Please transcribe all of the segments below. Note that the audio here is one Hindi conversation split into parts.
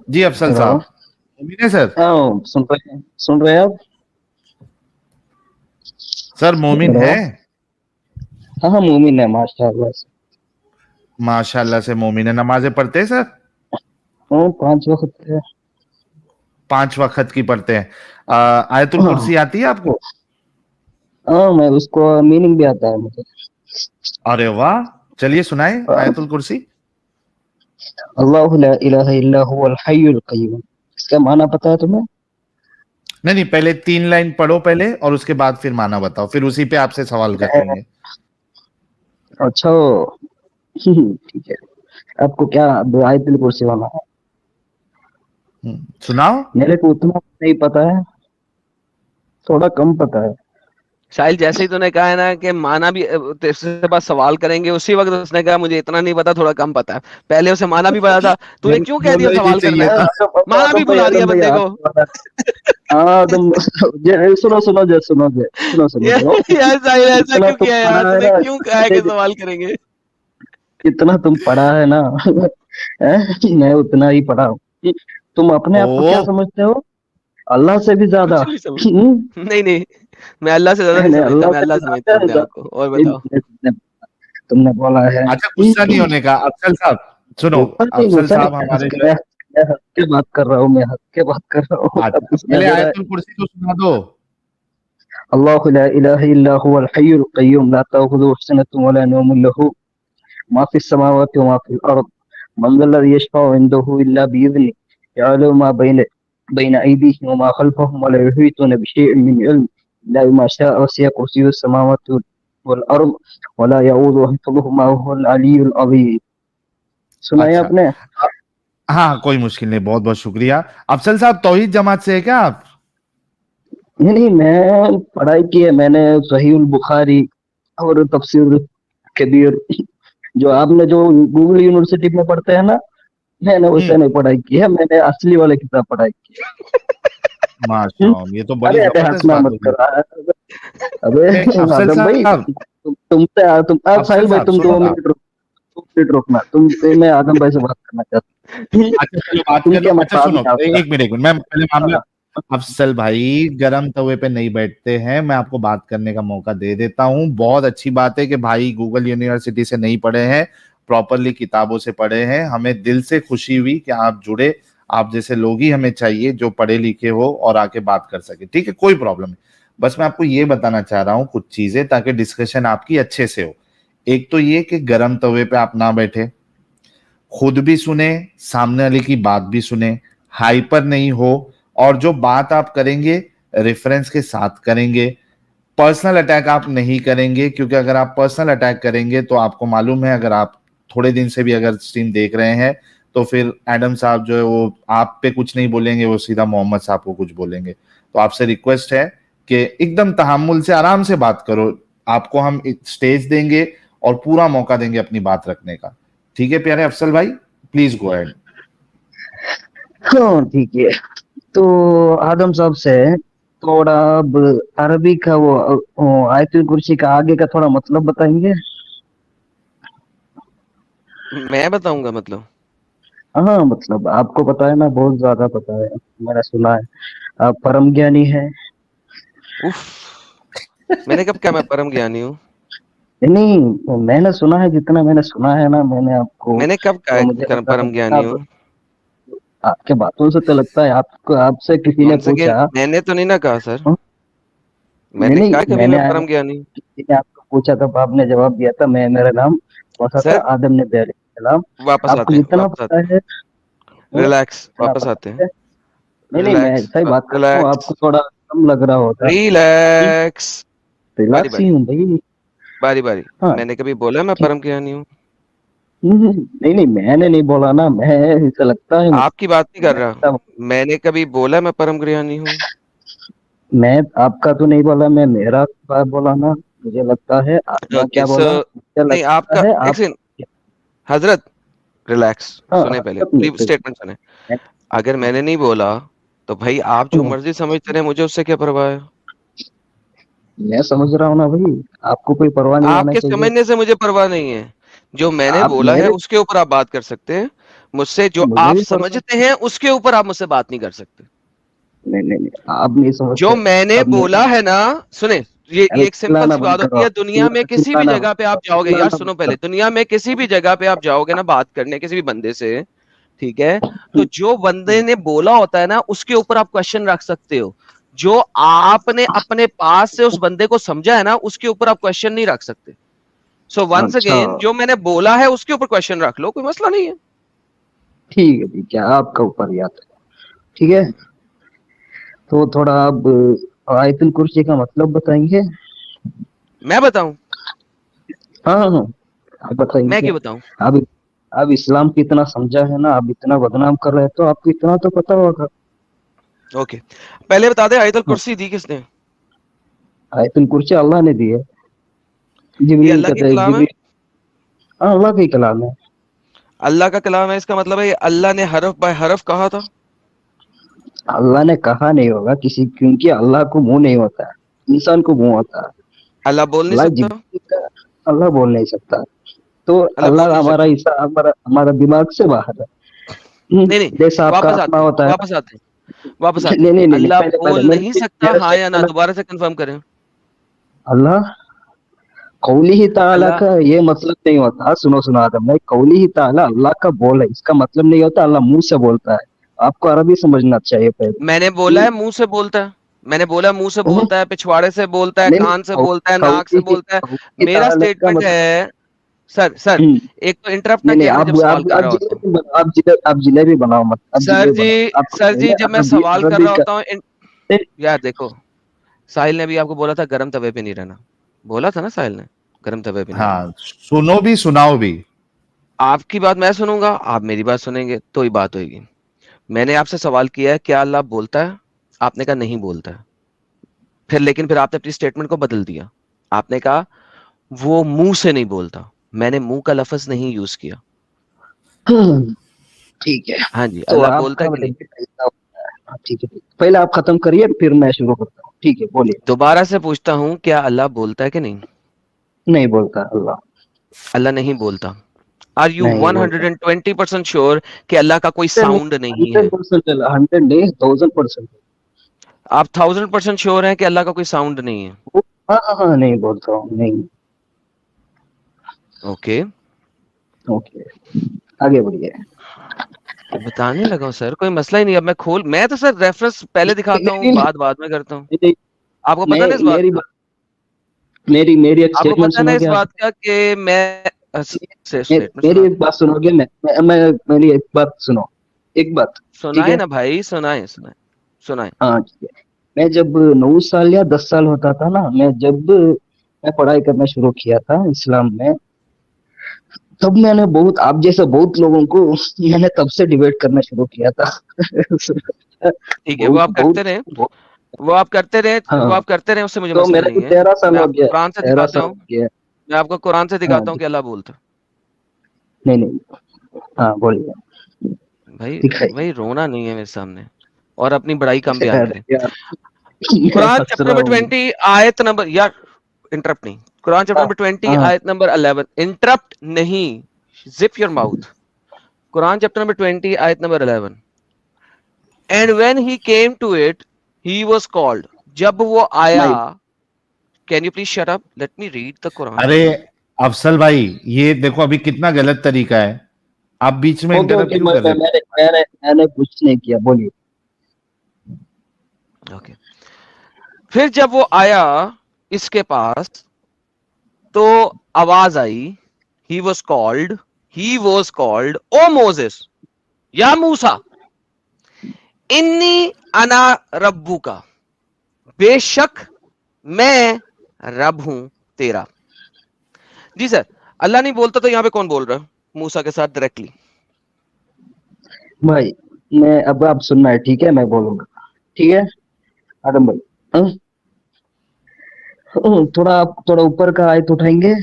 जी अफसल हेलो। साहब। मोमिन है सर। हाँ, सुन रहे हैं आप? सर मोमिन हेलो। है। हाँ हाँ, मोमिन है माशाल्लाह से। माशाल्लाह से मोमिन है। नमाजें पढ़ते हैं सर। हाँ, 5 वक्त है। 5 वक्त की पढ़ते हैं। आयतुल हाँ कुर्सी आती है आपको। हाँ, मैं उसको मीनिंग भी आता है मुझे। अरे वाह। चलिए सुनाए आयतुल कुर्सी। अल्लाहु ला इलाहा इल्ला हुवल हय्युल कय्यूम। इसका माना पता है तुम्हें? नहीं नहीं, पहले 3 लाइन पढ़ो पहले और उसके बाद फिर माना बताओ, फिर उसी पे आपसे सवाल करेंगे। अच्छा। ठीक है। आपको क्या आयतुल कुर्सी वाला है? सुनाओ। मेरे को उतना नहीं पता है, थोड़ा कम पता है। साहिल, जैसे ही तूने कहा है ना कि माना भी तेरे पास सवाल करेंगे, उसी वक्त उसने कहा मुझे इतना नहीं पता, थोड़ा कम पता है। पहले उसे माना भी पता था, तूने क्यों कह दिया बोलना ही नहीं सवाल करना चाहिए है? था। माना भी बुला दिया आदम भाई बंदे हाथ को। वाला। हाँ तुम सुनो तो। यार साहिल, ऐसा इतना क्यों तुम किया यार? पढ़ा है तूने ना, क्यों कहा है कि सवाल करेंगे? इतना तुम पढ़ा है ना। मैं उतना ही पढ़ा हूँ। तुम अपने आप को क्या ओ। समझते हो? अल्लाह से भी ज्यादा? कुछ नहीं समझ। नहीं नहीं, मैं अल्लाह से ज्यादा नहीं नहीं, समझता, अल्लाह मैं से भी अल्लाह समझता ज्यादा हूँ है, अपने आप को। और नहीं, बताओ। तुमने बोला है। अच्छा, गुस्सा नहीं होने का अफसल साहब। सुनो। अफसल गुस्सा नहीं, साहब हमारे जो है। मैं हंस के बात कर रहा हूँ, मैं हंस के बात कर रहा हूँ, अब अच्छा, उसने पहले बोला है। आयतुल कुर्सी तो सुना दो। अल्लाहु ला इलाहा इल्ला हुवल हय्युल कय्यूम ला ताखुजुहु सिनतुन वला नौमुन लहू मा फिस समावाति व मा फिल अर्द मन ज़ल्लज़ी यशफ़अु इंदहु इल्ला बिइज़निहि यअलमु मा बैन अयदीहिम व मा खल्फहुम व ला युहीतूना बिशैइन मिन इल्मिहि इल्ला बिमा शाअ वसिअ कुर्सियुहु समावाति वल अर्द व ला यऊदुहु हिफ्ज़ुहुमा व हुवल अलिय्युल अज़ीम। सुना है अच्छा। आपने? हाँ, कोई मुश्किल नहीं, बहुत बहुत शुक्रिया। अफसल साहब तौहीद जमात से है क्या आप। नहीं नहीं, मैं पढ़ाई की है मैंने, सहीहुल बुखारी और तफसीर कबीर, जो आपने जो गूगल यूनिवर्सिटी में पढ़ते हैं ना, मैंने वैसे हम्म। नहीं पढ़ाई की है, मैंने असली वाले किताब पढ़ाई की है। माशाल्लाह, ये तो बड़ी अरे अरे, जबरदस्त हंसना बात मत होगी। करो। अबे नहीं, अफसल आदम भाई, साहब। तुम अफसल साहिल भाई, साहब तुम सुनो दो ना। मिनट रुक, 2 मिनट रुकना तुम। मैं आदम भाई से बात करना चाहता हूँ। अच्छा चलो बात तुम कर लो। क्या अच्छा मकाम सुनो, है आपका? एक मिनट एक मिनट, मैं पहले मामला। हाँ, अफसल भाई गरम तवे पे नहीं बैठते हैं, मैं आपको बात करने का मौका दे देता हूँ। बहुत अच्छी बात है कि भाई गूगल यूनिवर्सिटी से नहीं पढ़े हैं, प्रॉपरली किताबों से पढ़े हैं। हमें दिल से खुशी हुई कि आप जुड़े। आप जैसे लोग ही हमें चाहिए जो पढ़े लिखे हो और आके बात कर सके। ठीक है, कोई प्रॉब्लम नहीं। बस मैं आपको ये बताना चाह रहा हूँ कुछ चीजें, ताकि डिस्कशन आपकी अच्छे से हो। एक तो ये कि गरम तवे पे आप ना बैठे, खुद भी सुने, सामने वाले की बात भी सुने, हाइपर नहीं हो, और जो बात आप करेंगे रेफरेंस के साथ करेंगे। पर्सनल अटैक आप नहीं करेंगे, क्योंकि अगर आप पर्सनल अटैक करेंगे तो आपको मालूम है, अगर आप थोड़े दिन से भी अगर स्ट्रीम देख रहे हैं, तो फिर एडम साहब जो है वो आप पे कुछ नहीं बोलेंगे, वो सीधा मोहम्मद साहब को कुछ बोलेंगे। तो आपसे रिक्वेस्ट है कि एकदम तहम्मुल से आराम से बात करो। आपको हम स्टेज देंगे और पूरा मौका देंगे अपनी बात रखने का। ठीक है प्यारे अफसल भाई, प्लीज गो अहेड। हाँ, ठीक है। तो आदम साहब से थोड़ा अब अरबी का वो आयतुल कुर्सी का आगे का थोड़ा मतलब बताएंगे? मैं बताऊंगा मतलब? हाँ, मतलब आपको पता है ना, बहुत ज्यादा पता है, मैंने सुना है आप परम ज्ञानी है। उफ। मैंने कब क्या मैं परम ज्ञानी हूँ? नहीं, मैंने सुना है, जितना मैंने सुना है ना, मैंने आपको, मैंने कब कहा तो है मुझे कि लगा परम ज्ञानी आप, हूँ? आपके बातों से तो लगता है आपको, आपसे किसी ने वंस अगेन, पूछा। मैंने तो नहीं ना कहा सर। "हं?" नहीं मैंने नहीं, कहा कभी मैंने मैं परम ज्ञानी हूँ? किसी ने आपको पूछा था, तो आपने जवाब दिया था, मैं, मेरा नाम कौन सा था, सर, आदम नबी अलैहिस्सलाम। वापस आपको आते हैं, जितना वापस पता आते हैं। है, रिलैक्स, जितना वापस पता आते हैं। है। नहीं नहीं, मैं रिलैक्स, सही बात करता हूँ, रिलैक्स, आपको थोड़ा कम लग रहा होता। रिलैक्स। बारी रिलैक्स ही बारी, हूँ भाई। बारी बारी। हाँ, मैंने कभी बोला मैं ठीक। परम ज्ञानी हूँ? नहीं नहीं, मैंने नहीं बोला ना, मैं, ऐसा लगता है मुझे। आपकी बात नहीं कर मैं रहा। ऐसा, मैंने कभी बोला मैं परम ज्ञानी हूँ? मैं आपका तो नहीं बोला, मैं मेरा बात बोला ना। मुझे लगता है मैं ओके क्या सो, बोला, मुझे नहीं लगता आपका, है एक आप। सेकंड। हजरत, रिलैक्स। हाँ, सुने, पहले हकीकत में पूरी सही। स्टेटमेंट सुने। मैं अगर मैंने नहीं बोला तो भाई आप जो मर्जी समझते रहे, मुझे उससे क्या परवाह है? मैं समझ रहा हूँ ना भाई, आपको कोई परवाह नहीं होना आपके चाहिए। समझने से मुझे परवाह नहीं है। जो मैंने आप बोला है मेरे, उसके ऊपर आप बात कर सकते हैं। मुझसे जो मुझे आप भी पता। समझते हैं उसके ऊपर आप मुझसे बात नहीं कर सकते। नहीं नहीं नहीं, आप नहीं जो समझते। मैंने अब बोला है ना, सुने, ये अरे एक सिंपल चिल्लाना सी बंद बात होती करो, है, दुनिया में किसी भी चिल्लाना जगह बंद पे करो, आप जाओगे यार, चिल्लाना सुनो बंद पहले, करो। दुनिया में किसी भी जगह पे आप जाओगे ना बात करने किसी भी बंदे से, ठीक है, तो जो बंदे ने बोला होता है ना उसके ऊपर आप क्वेश्चन रख सकते हो। जो आपने अपने पास से उस बंदे को समझा है ना उसके ऊपर आप क्वेश्चन नहीं रख सकते। सो वंस अच्छा अगेन, जो मैंने बोला है उसके ऊपर क्वेश्चन रख लो, कोई मसला नहीं है। ठीक है, आपका ऊपर याद है। ठीक है, तो थोड़ा आप आयतुल कुर्सी का मतलब बताएंगे? मैं बताऊं? हाँ हाँ हाँ, आप मैं बताएंगे। क्यों बताऊं? आप आप इस्लाम की इतना समझा है ना, आप इतना बदनाम कर रहे हैं, तो आपको इतना तो पता होगा। ओके, पहले बता दे आयतुल हाँ, कुर्सी दी किसने? आयतुल कुर्सी अल्लाह ने दी है। ये जिब्रील अल्लाह की कहते हैं, कलाम है। जिब्रील। हाँ, अल्लाह का ही कलाम है। अल्लाह का कलाम है, इसका मतलब है ये अल्लाह ने हरफ बाय हरफ कहा था। अल्लाह ने कहा नहीं होगा किसी, क्योंकि अल्लाह को मुंह नहीं होता है, इंसान को मुंह होता है। अल्लाह बोल नहीं अल्लाह सकता। जिब्रील का, अल्लाह बोल नहीं सकता। तो अल्लाह बोल अल्लाह नहीं हमारा सकता। हिस्सा, हमारा हमारा दिमाग से बाहर है। नहीं नहीं, जैसा आपका वापस आत्मा आते हैं, होता है ना। वापस आते हैं, वापस आते नहीं हैं। नहीं नहीं नहीं, अल्लाह पहले पहले बोल नहीं सकता, मेरा हाँ या ना, स्टेटमेंट। दोबारा से कंफर्म करें। अल्लाह कौली ही ताला अल्लाह, का ये मतलब नहीं होता। सुनो सुनो आदम भाई, कौली ही ताला अल्लाह का बोल है, इसका मतलब नहीं होता अल्लाह मुंह से बोलता है। आपको अरबी समझना चाहिए पहले। मैंने बोला है मुंह से बोलता है, मैंने बोला मुंह से नहीं बोलता है, पिछवाड़े से बोलता है, नहीं, कान से बोलता है, नाक से बोलता है। कौली मेरा ताला का स्टेटमेंट मतलब। है, सर सर, एक तो इंटरप्ट ना नहीं नहीं, किया करें जब सवाल कर आप रहा होता हूँ। जिलेबी बनाओ, आप जिलेबी बनाओ मत, आप सर जिलेबी जी, बनाओ, आप सर जी, जब मैं अरबी सवाल कर अरबी रहा का। होता हूँ यार देखो, साहिल ने भी आपको बोला था गर्म तवे पे नहीं रहना, बोला था ना साहिल ने, गर्म तवे पे नहीं रहना। हाँ, सुनो भी सुनाओ भी। आपकी बात मैं सुनूंगा, आप मेरी बात सुनेंगे तो ही बात होगी। मैंने आपसे सवाल किया है क्या अल्लाह बोलता है, आपने कहा नहीं बोलता है। फिर आपने अपनी स्टेटमेंट को बदल दिया, आपने कहा वो मुंह से नहीं बोलता। मैंने मुंह का लफ्ज नहीं यूज किया। ठीक है, हाँ जी, तो अल्लाह बोलता आपका है कि नहीं? ठीक है, पहले आप खत्म करिए फिर मैं शुरू करता हूँ। ठीक है, बोलिए। दोबारा से पूछता हूं, क्या अल्लाह बोलता है कि नहीं? नहीं बोलता अल्लाह। अल्लाह नहीं बोलता। आर यू नहीं बोलता। 120% श्योर कि अल्लाह का कोई साउंड नहीं है? 100%, 100 नहीं, 1000%। आप 1000% श्योर हैं कि अल्लाह का कोई साउंड नहीं है? हाँ हाँ हाँ, नहीं बोलता हूँ, नहीं। ओके, ओके, आगे बढ़िए। बताने लगा हूं सर, कोई मसला ही नहीं। अब मैं तो सर रेफरेंस पहले दिखाता हूँ, नहीं नहीं बात बाद में करता हूँ। नहीं, आपको पता ना इस मैं बात मेरी का? मेरी एक आपको स्टेटमेंट पता है ना इस सुनोगे आप? बात का कि मैं स्टेटमेंट मेरी सुनाता एक हूँ। बात सुनोगे? मैं मेरी एक बात सुनो, एक बात। ठीक सुनाए है। ना भाई, सुनाए सुनाए सुनाए। हाँ ठीक है। मैं जब 9 साल या 10 साल होता था ना, मैं पढ़ाई करना शुरू किया था इस्लाम में, तब मैंने बहुत, आप जैसे बहुत लोगों को मैंने तब से डिबेट करना शुरू किया था। ठीक है, वो बहुत आप करते बहुत रहे, बहुत। वो आप करते रहे, वो हाँ, आप करते रहे, उससे मुझे तो मसला मेरा नहीं को है। 13 साल मैं हो आपको गया, कुरान से 13 दिखाता साल हो हूँ, गया। मैं आपको कुरान से हाँ दिखाता हूँ जी। कि अल्लाह बोलता है। नहीं नहीं, हाँ बोलिए, भाई, दिखाइए। भाई रोना नहीं है मेरे सामने, और अपनी बड़ाई कम बयान अरे करें। यार, मैं कुरान हंस चैप्टर रहा नंबर हूँ। 20 आयत नंबर, यार इंटरप्ट नहीं, कुरान चैप्टर हाँ नंबर 20 हाँ, आयत नंबर 11, इंटरप्ट नहीं, zip your mouth. Quran chapter number 20 आयत number 11, and when he came to it he was called, जब वो आया, नहीं। Can you please shut up, let me read the Quran. अरे अफसल भाई, ये देखो अभी कितना गलत तरीका है, आप बीच में ओके इंटरप्ट ओके, क्यों कर रहे मैंने कुछ नहीं किया, बोलिए। ओके, फिर जब वो आया इसके पास, तो आवाज आई, he was called, he was called, O Moses, या मूसा, इन्नी अना रब्बू का, बेशक मैं रब हूं तेरा। जी सर, अल्लाह नहीं बोलता तो यहां पे कौन बोल रहा है मूसा के साथ डायरेक्टली? भाई, मैं अब आप सुनना है, ठीक है, मैं बोलूंगा। ठीक है आदम भाई। हाँ? थोड़ा आप थोड़ा ऊपर का आयत उठाएंगे।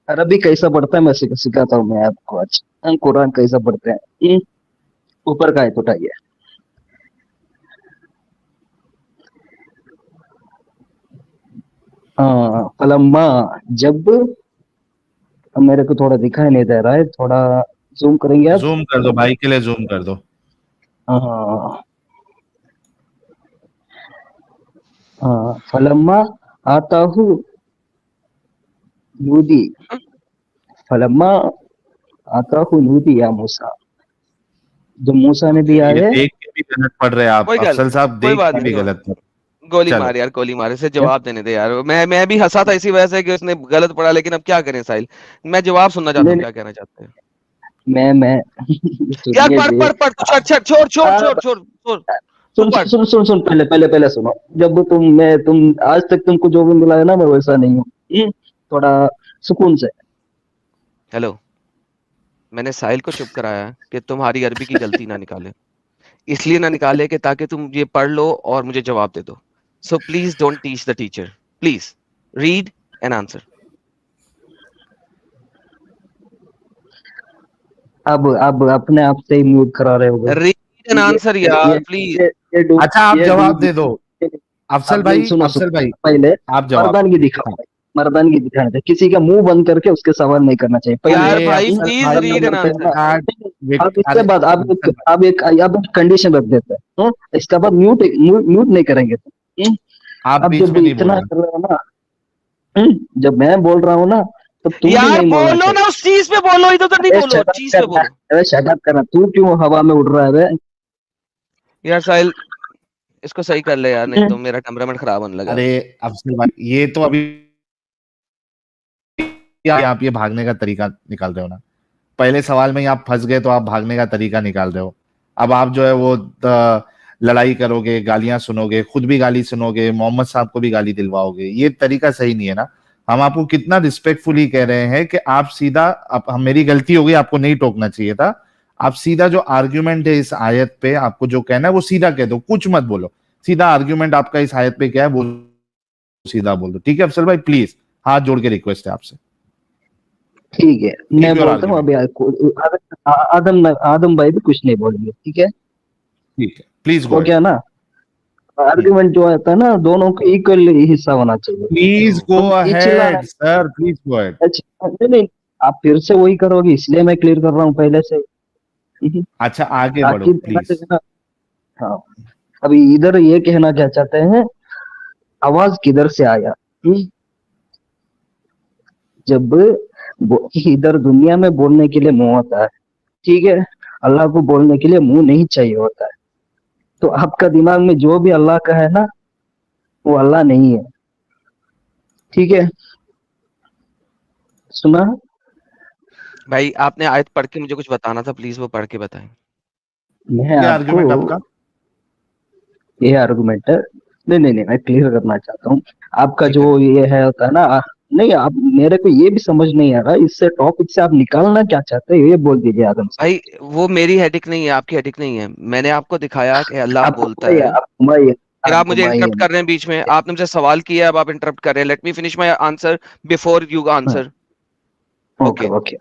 अरबी कैसा पढ़ता है मैं सिखाता हूँ मैं आपको आज। कुरान कैसा पढ़ते हैं। ऊपर का आयत उठाइए। हाँ, फलम्मा, जब, अब मेरे को थोड़ा दिखाई नहीं दे रहा है, थोड़ा जूम करेंगे आप? जूम कर दो भाई के लिए, जूम कर दो। हाँ हाँ, फलम्मा आताहु नूदी, फलम्मा आताहु नूदी या मूसा, जब मूसा ने भी ये आए। देख के भी गलत पढ़ रहे हैं आप कोई गल अफसल साहब, कोई देख बात के भी नहीं, गलत पढ़। गोली चलो मार यार, गोली मार, इसे जवाब देने दे यार। मैं भी हंसा था इसी वजह से कि उसने गलत पढ़ा, लेकिन अब क्या करें साहिल, मैं जवाब सुनना चाहता नहीं हूँ, नहीं, क्या कहना चाहते हैं। मैं यार सुनिए पढ़ जी। पढ़ पढ़, तू छड़ छोड़ छोड़ छोड़ आप छोड़ छोड़, तू सुन पढ़। सुन सुन सुन, पहले पहले पहले सुनो। जब तुम आज तक तुमको जो भी मिला है ना, मैं वैसा नहीं हूँ। थोड़ा सुकून से। हेलो, मैंने साहिल को चुप कराया कि तुम्हारी अरबी की गलती ना निकाले, इसलिए ना निकाले कि ताकि तुम ये पढ़ लो और मुझे जवाब दे दो। So please don't teach the teacher, please read and answer. अब अपने आप से ही म्यूट करा रहे हो। रीड एंड ये आंसर ये यार ये प्लीज। ये डू अच्छा आप ये डू जवाब दे दो। अफसल अब नहीं, भाई, सुनो अफसल सुनो, भाई पहले आप जवाब मर्दानगी दो। दिखाओ हाँ। भाई। मर्दानगी दिखाना चाहिए, किसी का मुंह बंद करके उसके सवाल नहीं करना चाहिए पहले। यार अरे भाई अफसल प्लीज भाई, रीड एंड करते हैं आंसर। ना। अब इसके अरे बाद अफसल भाई, अब एक कंडीशन रख देते हैं। इसके बाद म्यूट म्यूट नहीं करेंगे तुम। आप अब बीच जब में नहीं इतना बोलना। कर रहे हो ना, जब मैं बोल रहा हूँ ना, तो तुम भी यार नहीं बोलना बोलो चाहिए। ना, उस चीज पे बोलो, इधर उधर नहीं अरे बोलो, शट अप चीज पे करना, बोलो। अरे शट अप करना, तू क्यों हवा में उड़ रहा है यार साहिल, इसको सही कर ले यार, नहीं बे? तो मेरा टेम्परामेंट खराब होने लगा। अरे अफसल भाई, ये तो अभी आप ये भागने का तरीका निकाल रहे हो ना। पहले सवाल में ही आप फंस गए तो आप भागने का तरीका निकाल रहे हो। अब आप जो है वो लड़ाई करोगे, गालियां सुनोगे, खुद भी गाली सुनोगे, मोहम्मद साहब को भी गाली दिलवाओगे, ये तरीका सही नहीं है ना। हम आपको कितना रिस्पेक्टफुली कह रहे हैं कि आप सीधा, अब हम, मेरी गलती हो गई, आपको नहीं टोकना चाहिए था। आप सीधा जो आर्ग्यूमेंट है इस आयत पे, आपको जो कहना है वो सीधा कह दो, कुछ मत बोलो। सीधा आर्ग्यूमेंट आपका इस आयत पे क्या है वो सीधा बोल दो, ठीक है अफसल भाई? प्लीज, हाथ जोड़ के रिक्वेस्ट है आपसे। ठीक है, मैं कीप योर बोलता हूँ आर्ग्यूमेंट। अभी। आदम आदम भाई भी कुछ नहीं बोलेंगे, ठीक है? ठीक है, प्लीज गो हो अहेड। गया ना? आर्गुमेंट जो आता है ना, दोनों को इक्वल हिस्सा होना चाहिए। प्लीज गो तुम ये चिल्लाना। Ahead sir, please go ahead. अच्छा नहीं नहीं, आप फिर से वही करोगे, इसलिए मैं क्लियर कर रहा हूँ पहले से। अच्छा आगे बढ़ो ताकि देना प्लीज। चाहिए ना। हाँ, अभी इधर ये कहना क्या चाहते हैं, आवाज किधर से आया? जब इधर दुनिया में बोलने के लिए मुंह होता है, ठीक है? अल्लाह को बोलने के लिए मुंह नहीं चाहिए होता है। तो आपका दिमाग में जो भी अल्लाह का है ना, वो अल्लाह नहीं है, ठीक है? सुना? भाई आपने आयत पढ़ के मुझे कुछ बताना था, प्लीज वो पढ़ के बताएं। मैं क्या आपको आर्ग्यूमेंट आपका? ये आर्गुमेंट है। नहीं नहीं नहीं, मैं क्लियर करना चाहता हूँ। आपका ठीक है। जो ये है होता है ना, नहीं, आप मेरे को ये भी समझ नहीं आ रहा, इससे टॉपिक से आप निकालना क्या चाहते हैं, ये बोल दीजिए आदम साहब। भाई वो मेरी हेडिक नहीं है, आपकी हेडिक नहीं है। मैंने आपको दिखाया कि अल्लाह आप बोलता घुमाइए, है, आप घुमाइए, फिर आप आप मुझे घुमाइए इंटरप्ट कर रहे हैं बीच में। आपने मुझसे सवाल किया है, अब आप इंटरप्ट कर रहे हैं। Let me finish my answer before you ना। आंसर। Okay okay, okay.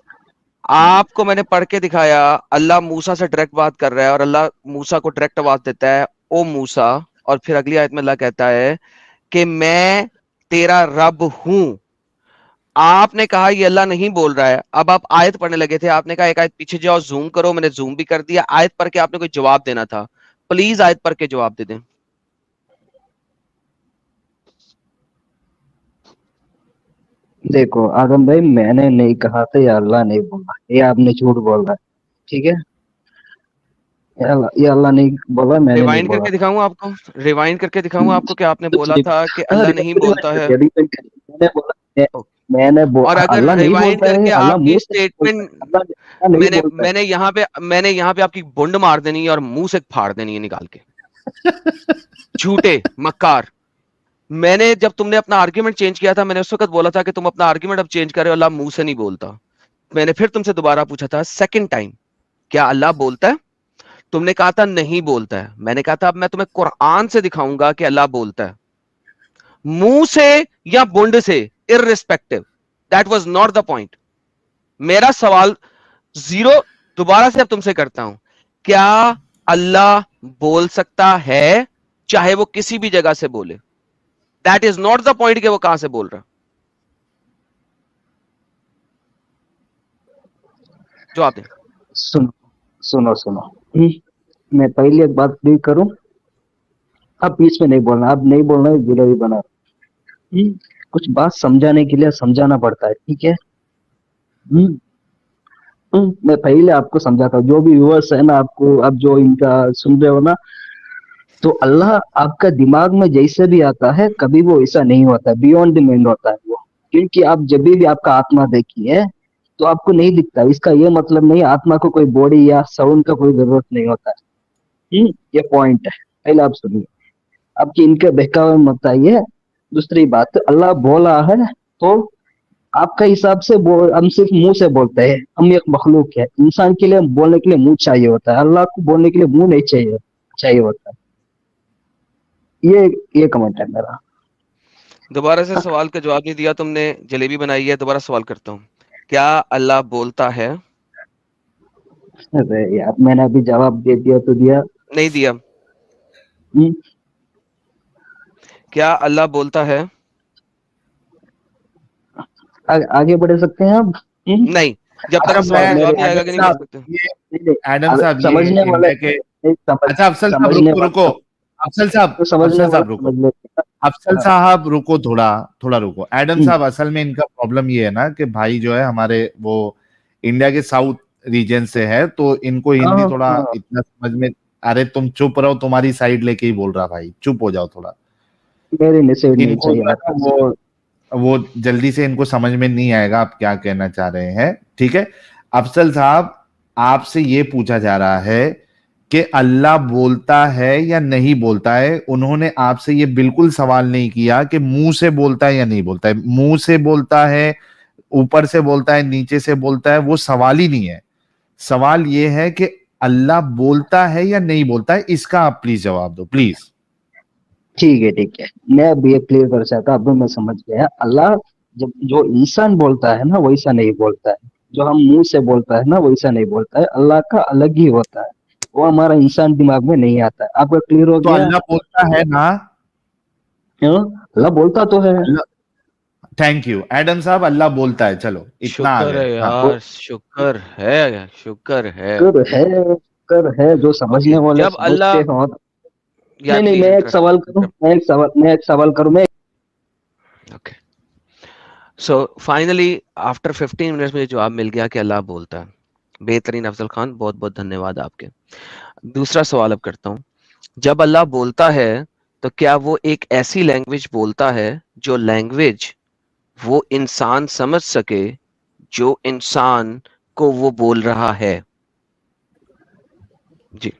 आपको मैंने पढ़ के दिखाया, अल्लाह मूसा से डायरेक्ट बात कर रहा है और अल्लाह मूसा को डायरेक्ट आवाज देता है, ओ मूसा। और फिर अगली आयत में अल्लाह कहता है कि मैं तेरा रब हूं। आपने कहा ये अल्लाह नहीं बोल रहा है। अब आप आयत पढ़ने लगे थे, आपने कहा एक आयत पीछे जाओ, जूम करो, मैंने जूम भी कर दिया। आयत पढ़ के आपने कोई जवाब देना था, प्लीज आयत पढ़ के जवाब दे दें। देखो आदम भाई, मैंने नहीं कहा था, ये अल्लाह नहीं बोला, ये आपने झूठ बोल रहा है, ठीक है? ये अल्लाह नहीं बोला, मैंने नहीं रिवाइंड बोला करके था। दिखाऊं आपको, रिवाइंड करके दिखाऊं आपको कि आपने कुछ बोला नहीं, था कि हाँ, अल्लाह नहीं बोलता है। रिवाइंड करिए। मैंने बोला, ओके। और अगर अल्लाह नहीं रिवाइंड बोलता है, करके अल्लाह आपकी मुंह से नहीं बोलता है, स्टेटमेंट, अल्लाह नहीं मैंने बोलता है। मैंने यहाँ पे आपकी बुंड मार देनी है और मुंह से फाड़ देनी है निकाल के। झूठे मक्कार। मैंने जब तुमने अपना आर्ग्यूमेंट चेंज किया था, मैंने उस वक्त बोला था कि तुम अपना आर्ग्यूमेंट अब चेंज करो, अल्लाह मुंह से नहीं बोलता। मैंने फिर तुमसे दोबारा पूछा था सेकंड टाइम, क्या अल्लाह बोलता है? तुमने कहा था नहीं बोलता है। मैंने कहा था अब मैं तुम्हें कुरान से दिखाऊंगा कि अल्लाह बोलता है, मुंह से या बुंड से, irrespective. That was not the point. मेरा सवाल जीरो दोबारा से अब तुमसे करता हूं, क्या अल्लाह बोल सकता है, चाहे वो किसी भी जगह से बोले? That is not the point कि वो कहां से बोल रहा। जवाब दें। सुनो सुनो सुनो। मैं पहले एक बात क्लियर करूं, अब बीच में नहीं बोलना, अब नहीं बोलना है, जिलेबी बना। कुछ बात समझाने के लिए समझाना पड़ता है, ठीक है। हम्म, मैं पहले आपको समझाता हूँ, जो भी व्यूअर्स है ना, आपको अब जो इनका सुन रहे हो ना, तो अल्लाह आपका दिमाग में जैसे भी आता है, कभी वो ऐसा नहीं होता, बियॉन्ड द माइंड होता है वो। क्योंकि आप जब भी आपका आत्मा देखिए, तो आपको नहीं दिखता। इसका ये मतलब नहीं आत्मा को कोई बॉडी या साउंड का कोई जरूरत नहीं होता है। ये पॉइंट है, पहले आप सुनिए। आपकी इनके बहकावे में मत आइए। दूसरी बात, अल्लाह बोला है तो आपका हिसाब से हम सिर्फ मुंह से बोलते हैं, हम एक मखलूक है। इंसान के लिए बोलने के लिए मुंह चाहिए होता है, अल्लाह को बोलने के लिए मुंह नहीं चाहिए चाहिए होता है। ये कमेंट है मेरा। दोबारा से सवाल का जवाब नहीं दिया तुमने, जलेबी बनाई है। दोबारा सवाल करता हूँ, क्या अल्लाह बोलता है? अरे यार, मैंने अभी जवाब दे दिया तो दिया। नहीं दिया। हम्म, क्या अल्लाह बोलता है? आगे बढ़ सकते हैं आप? नहीं, जब तक अच्छा इस सवाल मैं का जवाब नहीं आएगा एडम कि नहीं बढ़ साहब सकते। ये नहीं, नहीं, एडम साहब ये समझने वाले इंडिया के नहीं, अच्छा अफसल साहब समझने रुको। वाले तो समझने अफसल वाला साहब रुको। समझ लेते हैं। अफसल हाँ, साहब रुको, थोड़ा थोड़ा रुको। एडम हम्म, साहब असल में इनका प्रॉब्लम ये है ना कि भाई जो है हमारे वो इंडिया के साउथ रीजन से है, तो इनको हाँ, हिंदी थोड़ा हाँ, इतना समझ में। अरे तुम चुप रहो, तुम्हारी साइड लेके ही बोल रहा भाई, चुप हो जाओ थोड़ा। मेरे मैसेज नहीं इनको चाहिए जो है ना वापस। वो जल्दी से इनको समझ में नहीं आएगा आप क्या कहना चाह रहे हैं, ठीक है। अफसल साहब आपसे ये पूछा जा रहा है कि अल्लाह बोलता है या नहीं बोलता है। उन्होंने आपसे ये बिल्कुल सवाल नहीं किया कि मुंह से बोलता है या नहीं बोलता है। मुंह से बोलता है, ऊपर से बोलता है, नीचे से बोलता है, वो सवाल ही नहीं है। सवाल ये है कि अल्लाह बोलता है या नहीं बोलता है, इसका आप प्लीज जवाब दो प्लीज। ठीक है, ठीक है, मैं अब ये क्लियर कर सकता, अब मैं समझ गया। अल्लाह जब जो इंसान बोलता है ना, वैसा नहीं बोलता है। जो हम मुंह से बोलता है ना, वैसा नहीं बोलता है। अल्लाह का अलग ही होता है, वो हमारा इंसान दिमाग में नहीं आता है। आपका क्लियर हो तो गया? अल्लाह बोलता है ना? क्यों? अल्लाह बोलता तो है। थैंक यू एडम साहब, अल्लाह बोलता है, चलो इतना आ शुक्र गए। है हाँ वो यार, शुक्र है, शुक्र है। कर है जो ओके, समझने वाले जब समझते अल्लाह, हो। यार नहीं, नहीं, प्लीज मैं एक सवाल करूं, मैं एक सवाल करूं मैं। Okay. So finally after 15 minutes मुझे जवाब मिल गया कि अल्लाह बोलता है। बेहतरीन अफजल खान, बहुत बहुत धन्यवाद आपके। दूसरा सवाल अब करता हूँ, जब अल्लाह बोलता है तो क्या वो एक ऐसी लैंग्वेज बोलता है जो लैंग्वेज वो इंसान समझ सके, जो इंसान को वो बोल रहा है? जी।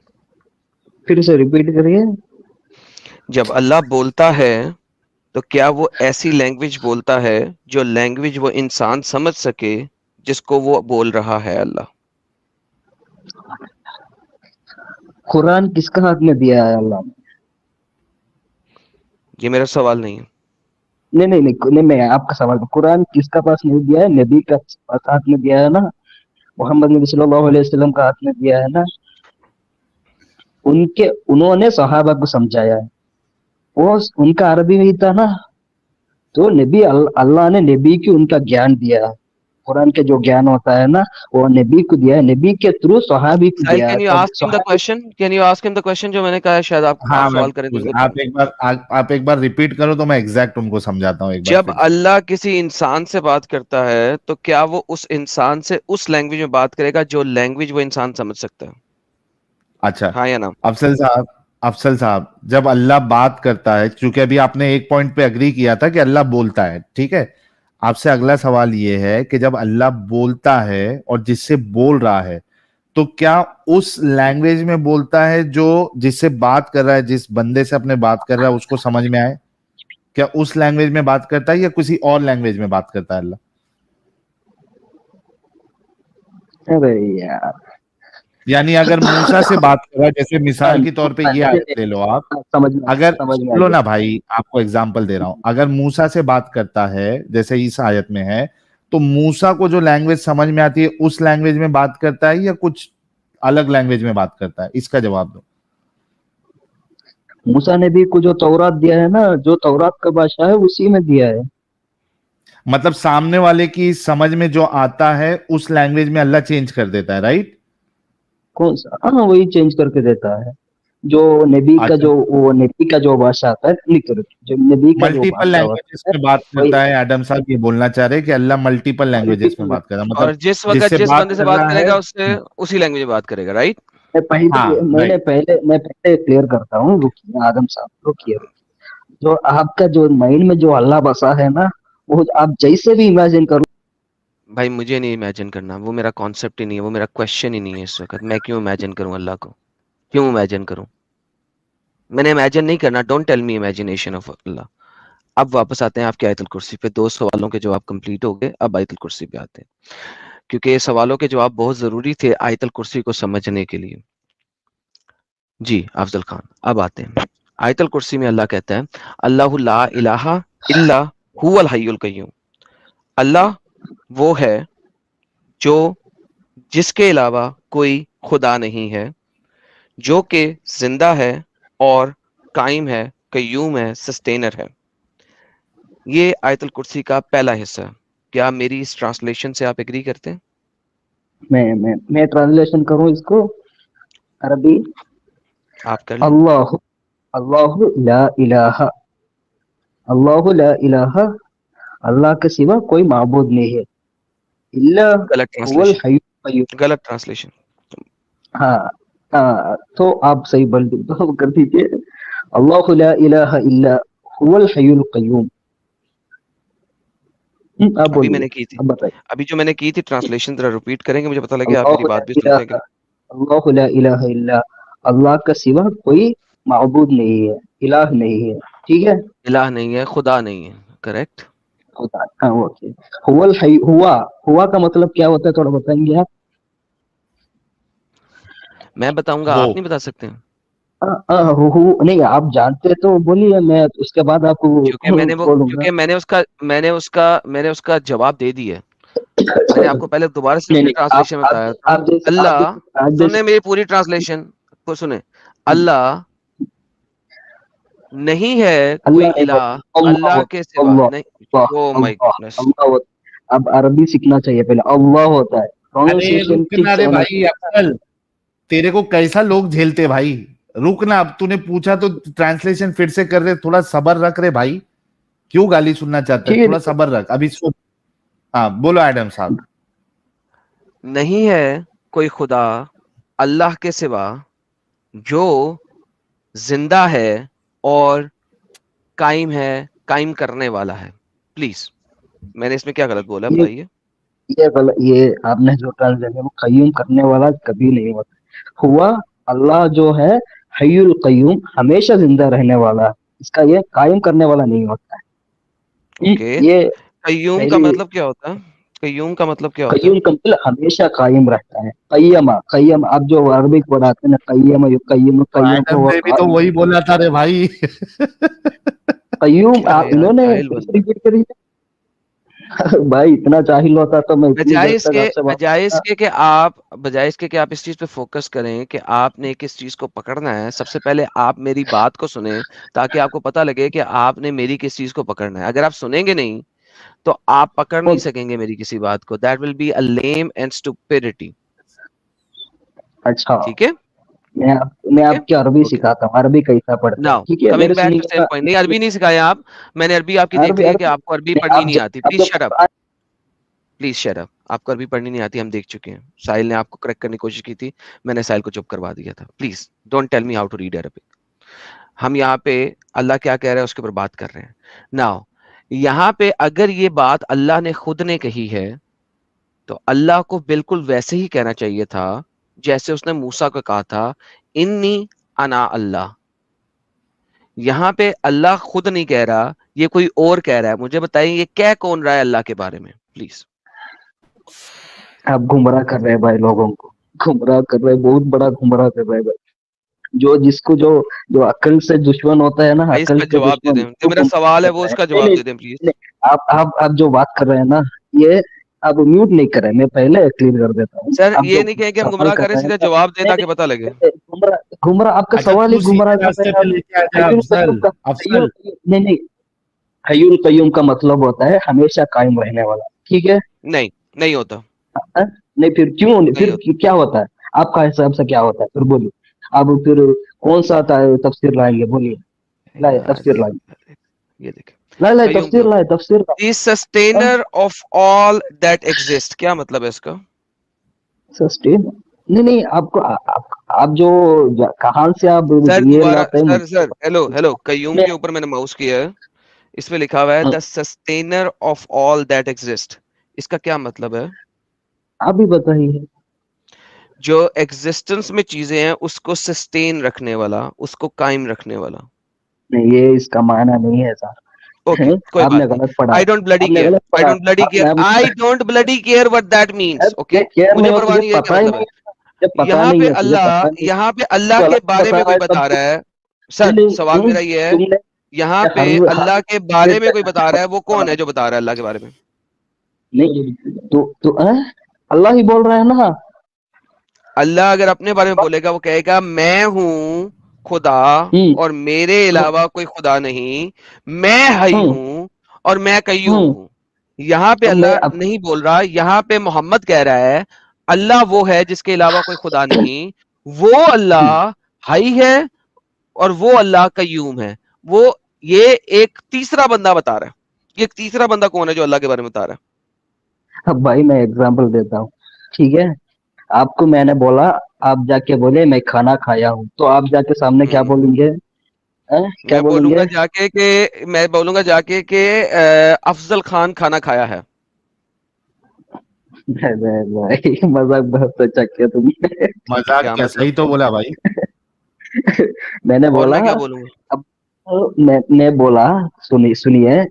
फिर से रिपीट करिए। जब अल्लाह बोलता है तो क्या वो ऐसी लैंग्वेज बोलता है जो लैंग्वेज वो इंसान समझ सके, जिसको वो बोल रहा है अल्लाह? कुरान किसका हाथ में दिया है अल्लाह ने? ये मेरा सवाल नहीं है। नहीं, नहीं, नहीं, नहीं, मैं आपका सवाल, कुरान किसका पास नहीं दिया है? नबी का पास हाथ में दिया है ना, मोहम्मद नबी सल्लल्लाहु अलैहि वसल्लम का हाथ में दिया है ना। उन्होंने सहाबा को समझाया है, वो उनका अरबी में ही था ना। तो अल्लाह ने नबी को उनका ज्ञान दिया है। कुरान के जो ज्ञान होता है ना, वो नबी को दिया है, नबी के थ्रू सहाबी को साहिल, दिया है, कैन यू तब आस्क हिम द सहाबी। Question? Can you ask him the question जो मैंने कहा है? शायद आप हाँ मैं सवाल करें तो मुझे पता आप है। एक बार आप एक बार रिपीट करो तो मैं एग्जैक्ट उनको समझाता हूँ एक बार जब फिर से। अल्लाह किसी इंसान से बात करता है तो क्या वो उस इंसान से उस लैंग्वेज में बात करेगा जो लैंग्वेज वो इंसान समझ सकता है? अच्छा हाँ या ना? अफसल साहब जब अल्लाह बात करता है, क्योंकि अभी आपने एक पॉइंट पे अग्री किया था कि अल्लाह बोलता है, ठीक है। आपसे अगला सवाल ये है कि जब अल्लाह बोलता है और जिससे बोल रहा है, तो क्या उस लैंग्वेज में बोलता है जो जिससे बात कर रहा है, जिस बंदे से अपने बात कर रहा है उसको समझ में आए? क्या उस लैंग्वेज में बात करता है या किसी और लैंग्वेज में बात करता है अल्लाह? अरे यार। यानी अगर मूसा से बात कर रहा है, जैसे हाँ, मिसाल के तौर पे ये आयत ले लो आप। अगर समझ में आ सुन लो गया। ना भाई, आपको एग्जाम्पल दे रहा हूं। अगर मूसा से बात करता है जैसे इस आयत में है, तो मूसा को जो लैंग्वेज समझ में आती है उस लैंग्वेज में बात करता है या कुछ अलग लैंग्वेज में बात करता है? इसका जवाब दो। मूसा नबी को जो तौरात दिया है ना, जो तौरात का भाषा है उसी में दिया है। मतलब सामने वाले की समझ में जो आता है उस लैंग्वेज में अल्लाह चेंज कर देता है, राइट? कौन सा? हाँ वही चेंज करके देता है। जो नबी का अच्छा, जो वो नबी का जो भाषा आता है, जो नबी का जो मल्टीपल भाषा लैंग्वेजेस होता है में बात वही। करता है एडम साहब, ये बोलना चाह रहे हैं कि अल्लाह मल्टीपल लैंग्वेजेस में मल्टीपल। बात कर रहा है, और मतलब जिस वक्त जिससे जिस बात बंदे से कर बात रहा है। करेगा उससे उसी लैंग्वेज में बात करेगा, राइट? हाँ मैं पहले क्लियर करता हूँ, रुकिए आदम साहब, रुकिए। जो आपका जो माइंड में जो अल्लाह बसा है ना, वो आप जैसे भी इमेजिन करो। भाई मुझे नहीं इमेजिन करना, वो मेरा कॉन्सेप्ट ही नहीं है, वो मेरा क्वेश्चन ही नहीं है इस वक्त। मैं क्यों इमेजिन करूं अल्लाह को? क्यों इमेजिन करूं? मैंने इमेजिन नहीं करना। Don't tell me imagination of Allah. अब वापस आते हैं आपके आयतुल कुर्सी पे। 2 सवालों के जवाब कंप्लीट हो गए, अब आयतुल कुर्सी पे आते हैं, क्योंकि ये सवालों के जवाब बहुत जरूरी थे आयतुल कुर्सी को समझने के लिए। जी अफजल खान, अब आते हैं आयतुल कुर्सी में। अल्लाह कहता है अल्लाहु ला इलाहा इल्ला हुवल हय्युल कय्यूम। अल्लाह वो है जो जिसके अलावा कोई खुदा नहीं है, जो कि जिंदा है और कायम है, कय्यूम है, सस्टेनर है। ये आयतुल कुर्सी का पहला हिस्सा है। क्या मेरी इस ट्रांसलेशन से आप एग्री करते हैं? मैं ट्रांसलेशन करूँ इसको अरबी। आप कर लें। अल्लाह अल्लाह ला इलाहा, अल्लाह ला इलाहा, अल्लाह के सिवा कोई माबूद नहीं है, इल्ला गलत हुवल ट्रांसलेशन, हय्युल कय्यूम। गलत ट्रांसलेशन। हाँ हाँ, तो आप सही बोल तो कर दीजिए। अल्लाह ला इलाहा इल्ला हुवल हय्युल कय्यूम। आप अभी बोलिए, मैंने की थी, अब बताइए। अभी जो मैंने की थी ट्रांसलेशन जरा रिपीट करेंगे, मुझे पता लगे आप अल्लाह मेरी ला बात भी सुनते हैं कि इलाहा, अल्लाह ला इलाहा इल्ला, अल्लाह का सिवा कोई माबूद नहीं है, इलाह नहीं है, ठीक है। इलाह नहीं है, खुदा नहीं है। करेक्ट। हाँ ओके। हुवल हय, हुआ का मतलब क्या होता है, थोड़ा बताएंगे आप? मैं बताऊंगा, हो आप नहीं बता सकते हैं? नहीं, आप जानते तो बोलिए, मैं उसके बाद आपको बोलूंगा। मैंने उसका जवाब दे दिया है। मैंने आपको पहले दोबारा से नहीं उसकी नहीं, ट्रांसलेशन बताया था। अल्लाह, आप सुनने जैसे मेरी पूरी ट्रांसलेशन को सुने। अल्लाह नहीं है कोई अल्लाह नहीं इलाह होता, अल्लाह अल्लाह के होता, सिवा अल्लाह, नहीं। ओ अल्लाह, माय अल्लाह, गुडनेस। अल्लाह होता। अब अरबी सीखना चाहिए पहले, अल्लाह होता है, अरे प्रोनाउंसिएशन रुक ठीक ना से रे होना भाई चाहिए। अफसल, तेरे को कैसा लोग झेलते भाई। रुक ना, अब तूने पूछा तो ट्रांसलेशन फिर से कर रहे, थोड़ा सबर रख रे भाई। क्यों गाली सुनना चाहता है, ठीक है थोड़ा ठीक सबर रख अभी सुन। हाँ बोलो एडम साहब। नहीं है कोई खुदा अल्लाह के सिवा जो जिंदा है और कायम है, कायम करने वाला है। प्लीज, मैंने इसमें क्या गलत बोला है। बताइए? ये आपने जो ट्रांसलेशन वो कय्यूम करने वाला कभी नहीं होता। हुआ अल्लाह जो है हय्युल कय्यूम, हमेशा जिंदा रहने वाला, इसका ये कायम करने वाला नहीं होता है। ओके। ये कय्यूम का पहली। मतलब क्या होता है? कय्यूम का मतलब क्या होता है? कय्यूम का मतलब हमेशा कायम रहता है। कय्यमा, कय्यम, आप जो अरबिक पढ़ाते हैं ना, कय्यम कय्यम तो कय्यम को एडम वो ने भी तो वही बोला था रे भाई। कय्यूम, क्या है आप यार, इन्होंने जाहिल बंदा। रिपीट करिए। भाई इतना जाहिल होता तो मैं इतनी बजाय देर तक इसके आपसे बात बजाय करता। इसके कि आप बजाय इसके कि आप इस चीज पे फोकस करें कि आपने किस चीज को पकड़ना है, सबसे पहले आप मेरी बात को सुने, ताकि आपको पता लगे कि आपने मेरी किस चीज को पकड़ना है। अगर आप सुनेंगे नहीं तो आप पकड़ नहीं सकेंगे मेरी किसी बात को। That will be a lame and stupidity. अच्छा, ठीक है? मैं ठीक है? आपकी अरबी ओके। सिखाता हूँ, अरबी कैसा पढ़ते हैं, नाउ ठीक है, कमिंग मेरे बैक टू सेम सुनिएगा। पॉइंट। नहीं, अरबी नहीं सिखाया आप। मैंने अरबी आपकी देख अरबी ली है कि अरबी आपको अरबी नहीं, पढ़नी नहीं आती। आप प्लीज जब shut up. Quran. Please shut up. आपको अरबी पढ़नी नहीं आती, हम देख चुके हैं। साहिल ने आपको करेक्ट करने की कोशिश की थी, मैंने साहिल को चुप करवा दिया था। Please don't tell me how to read Arabic. हम यहाँ पे अल्लाह क्या कह रहा है उसके ऊपर बात कर रहे हैं। नाउ यहाँ पे अगर ये बात अल्लाह ने खुद ने कही है, तो अल्लाह को बिल्कुल वैसे ही कहना चाहिए था जैसे उसने मूसा को कहा था, इन्नी अना अल्लाह। यहाँ पे अल्लाह खुद नहीं कह रहा, ये कोई और कह रहा है। मुझे बताइए ये कह कौन रहा है अल्लाह के बारे में, प्लीज? आप गुमराह कर रहे हैं भाई, लोगों को गुमराह कर रहे हैं, बहुत बड़ा गुमराह कर रहे हैं भाई। जो जिसको जो जो अकल से दुश्मन होता है ना, भाई अकल इसका के जवाब दे दुश्मन दें, जो वो मेरा गुमराह सवाल है वो करता है। उसका नहीं जवाब नहीं दे दें प्लीज। नहीं, आप जो बात कर रहे हैं ना, ये आप म्यूट नहीं कर रहे हैं, मैं पहले क्लियर कर देता हूँ। सर आप ये जो नहीं कहें कि हम सवाल गुमराह कर करें, रहे हैं सीधा ना, जवाब दें नहीं ताकि नहीं पता लगे। नहीं, गुमराह गुमराह, आपका अच्छा सवाल ही तू गुमराह सीधे कर रहे रास्ते हैं पे आप। लेके आ जा हय्युल कय्यूम अफसल। का अफसल नहीं नहीं, हय्युल कय्यूम का मतलब होता है हमेशा कायम रहने वाला, ठीक है। नहीं, नहीं होता। हाँ? नहीं फिर क्यों, नहीं फिर होता। क्या होता है? आपका हिसाब से क्या होता है फिर बोलिए। अब फिर कौन सा तफसीर लाएंगे बोलिए। लाए यार तफसीर लाए, ये देखे लाए कयूम के तफसीर लाए, ऊपर तफसीर the sustainer of all that exist, क्या मतलब है इसका? सस्टेन। नहीं नहीं, आपको आप जो कहाँ से आप सर ये दोबारा, लाते हैं सर मुझे सर हेलो हेलो, कयूम मैं के ऊपर मैंने माउस किया है, इस पे लिखा हुआ है the sustainer of all that exist, इसका क्या मतलब है? आप भी बताइए। जो एग्जिस्टेंस में चीजें हैं उसको सस्टेन रखने वाला, उसको कायम रखने वाला। नहीं, ये इसका मायना नहीं है सर। ओके कोई बात आपने नहीं, गलत पढ़ा है, आई डोंट ब्लडी आपने केयर, गलत आई पढ़ा डोंट ब्लडी केयर, आपने I don't bloody care what that means, okay care मुझे नहीं है, परवाह तुझे नहीं है क्या पता ही मतलब है। नहीं है, तुझे पता नहीं है, तुझे पता नहीं है, यहाँ पे तू अल्लाह के गलत बारे बता में रहा कोई है बता सबको। रहा है, नहीं सर नहीं, सवाल मेरा ये है, तुमने यहाँ पे हर हर अल्लाह के बारे में कोई बता रहा है, वो कौन हाँ, है जो बता रहा है अल्लाह के बारे में? नहीं तो अल्लाह ही बोल रहा है ना। अल्लाह अगर अपने बारे में बोलेगा वो कहेगा मैं हूं खुदा हम्म और मेरे अलावा कोई खुदा नहीं, मैं हई हम्म हूं और मैं कयूम हम्म हूं। यहाँ पे अब मैं अल्लाह अब नहीं बोल रहा, यहाँ पे मोहम्मद कह रहा है अल्लाह वो है जिसके अलावा कोई खुदा नहीं, वो हम्म, अल्लाह हई है और वो अल्लाह कयूम है। वो ये एक तीसरा बंदा बता रहा है, ये एक तीसरा बंदा कौन है जो अल्लाह के बारे में बता रहा अब भाई मैं एग्जांपल देता हूँ, ठीक है। आपको मैंने बोला, आप जाके बोले मैं खाना खाया हूँ, तो आप जाके सामने क्या है? बोलेंगे? क्या बोलेंगे? मैं बोलूंगा जाके कि अफजल खान खाना खाया है। अरे भाई मजाक बहुत अच्छा किया तुमने। मजाक क्या क्या, मतलब? सही तो बोला भाई। मैंने और बोला, मैं क्या बोलूंगा? अब मैंने बोला, सुनिए, मैं सुनाइए।